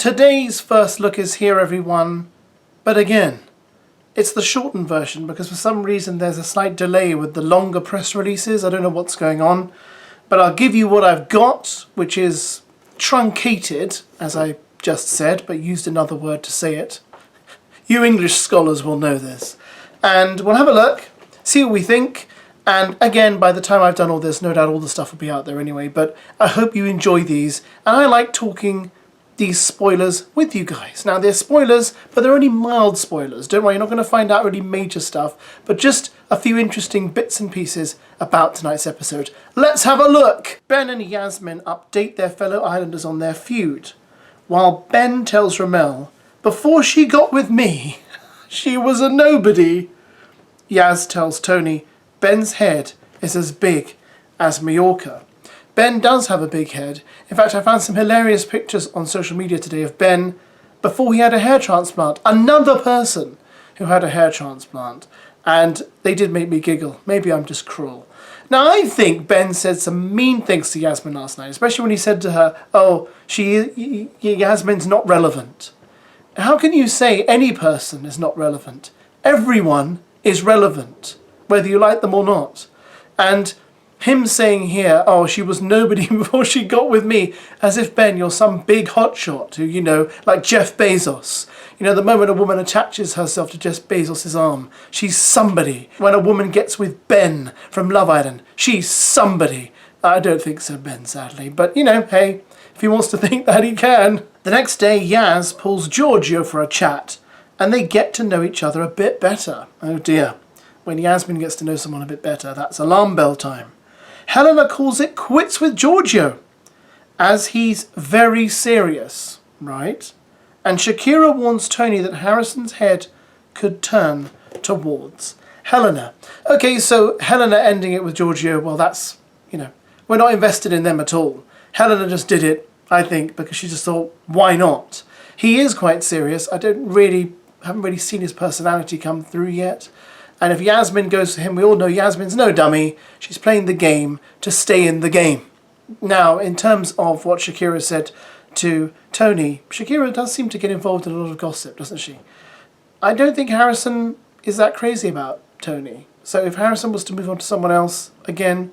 Today's first look is here, everyone, but again, it's the shortened version because for some reason there's a slight delay with the longer press releases. I don't know what's going on, but I'll give you what I've got, which is truncated, as I just said, but used another word to say it. You English scholars will know this. And we'll have a look, see what we think, and again, by the time I've done all this, no doubt all the stuff will be out there anyway, but I hope you enjoy these, and I like talking these spoilers with you guys. Now they're spoilers, but they're only mild spoilers. Don't worry, you're not going to find out really major stuff, but just a few interesting bits and pieces about tonight's episode. Let's have a look! Ben and Yasmin update their fellow islanders on their feud, while Ben tells Ramel, before she got with me, she was a nobody. Yaz tells Toni, Ben's head is as big as Mallorca. Ben does have a big head. In fact, I found some hilarious pictures on social media today of Ben before he had a hair transplant. Another person who had a hair transplant. And they did make me giggle. Maybe I'm just cruel. Now, I think Ben said some mean things to Yasmin last night, especially when he said to her, oh, Yasmin's not relevant. How can you say any person is not relevant? Everyone is relevant, whether you like them or not. And him saying here, oh, she was nobody before she got with me, as if, Ben, you're some big hotshot who, you know, like Jeff Bezos. You know, the moment a woman attaches herself to Jeff Bezos' arm, she's somebody. When a woman gets with Ben from Love Island, she's somebody. I don't think so, Ben, sadly. But, you know, hey, if he wants to think that, he can. The next day, Yaz pulls Giorgio for a chat, and they get to know each other a bit better. Oh, dear. When Yasmin gets to know someone a bit better, that's alarm bell time. Helena calls it quits with Giorgio, as he's very serious, right? And Shakira warns Toni that Harrison's head could turn towards Helena. Okay, so Helena ending it with Giorgio, well, that's, you know, we're not invested in them at all. Helena just did it, I think, because she just thought, why not? He is quite serious. I haven't really seen his personality come through yet. And if Yasmin goes to him, we all know Yasmin's no dummy. She's playing the game to stay in the game. Now, in terms of what Shakira said to Toni, Shakira does seem to get involved in a lot of gossip, doesn't she? I don't think Harrison is that crazy about Toni. So if Harrison was to move on to someone else, again,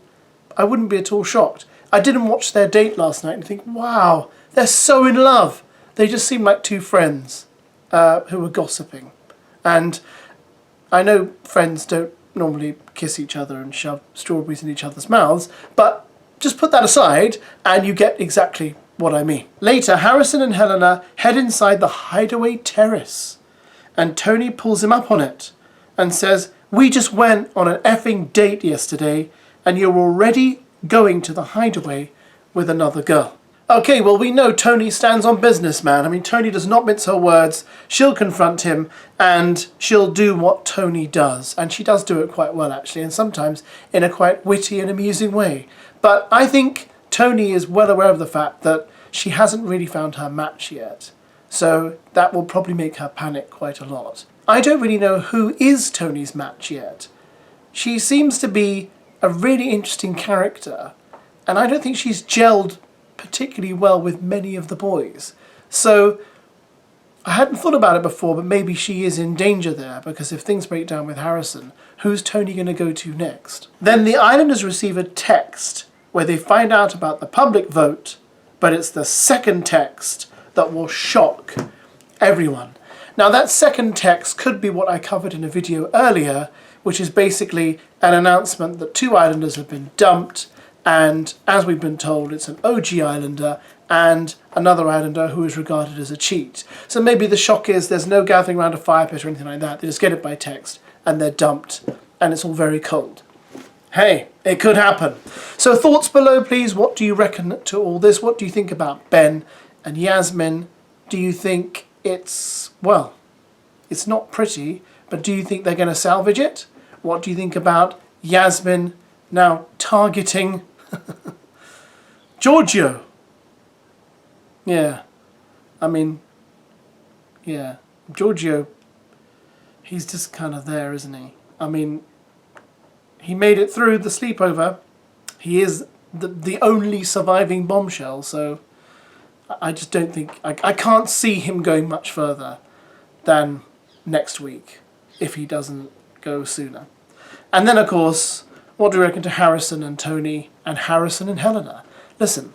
I wouldn't be at all shocked. I didn't watch their date last night and think, wow, they're so in love. They just seem like two friends who were gossiping. And I know friends don't normally kiss each other and shove strawberries in each other's mouths, but just put that aside and you get exactly what I mean. Later, Harrison and Helena head inside the Hideaway terrace, and Toni pulls him up on it and says, we just went on an effing date yesterday and you're already going to the Hideaway with another girl. Okay, well, we know Toni stands on business, man. I mean, Toni does not mince her words. She'll confront him, and she'll do what Toni does. And she does do it quite well, actually, and sometimes in a quite witty and amusing way. But I think Toni is well aware of the fact that she hasn't really found her match yet. So that will probably make her panic quite a lot. I don't really know who is Toni's match yet. She seems to be a really interesting character, and I don't think she's gelled particularly well with many of the boys. So I hadn't thought about it before, but maybe she is in danger there, because if things break down with Harrison, who's Toni going to go to next? Then the Islanders receive a text where they find out about the public vote, but it's the second text that will shock everyone. Now that second text could be what I covered in a video earlier, which is basically an announcement that two Islanders have been dumped. And as we've been told, it's an OG Islander and another Islander who is regarded as a cheat. So maybe the shock is there's no gathering around a fire pit or anything like that. They just get it by text and they're dumped and it's all very cold. Hey, it could happen. So thoughts below, please. What do you reckon to all this? What do you think about Ben and Yasmin? Do you think it's, well, it's not pretty, but do you think they're going to salvage it? What do you think about Yasmin now targeting Giorgio? Yeah, I mean, yeah, Giorgio, he's just kind of there, isn't he? I mean, he made it through the sleepover. He is the only surviving bombshell, so I just don't think... I can't see him going much further than next week if he doesn't go sooner. And then, of course, what do we reckon to Harrison and Toni and Harrison and Helena? Listen,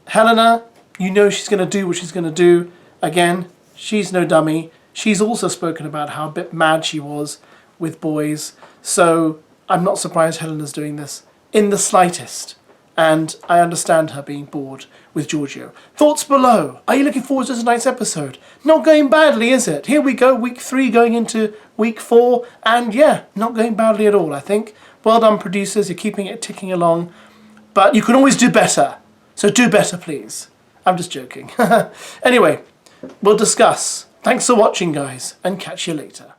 Helena, you know she's going to do what she's going to do. Again, she's no dummy. She's also spoken about how a bit mad she was with boys. So I'm not surprised Helena's doing this in the slightest. And I understand her being bored with Giorgio. Thoughts below. Are you looking forward to tonight's episode? Not going badly, is it? Here we go, week 3 going into week 4. And yeah, not going badly at all, I think. Well done, producers. You're keeping it ticking along. But you can always do better. So do better, please. I'm just joking. Anyway, we'll discuss. Thanks for watching, guys, and catch you later.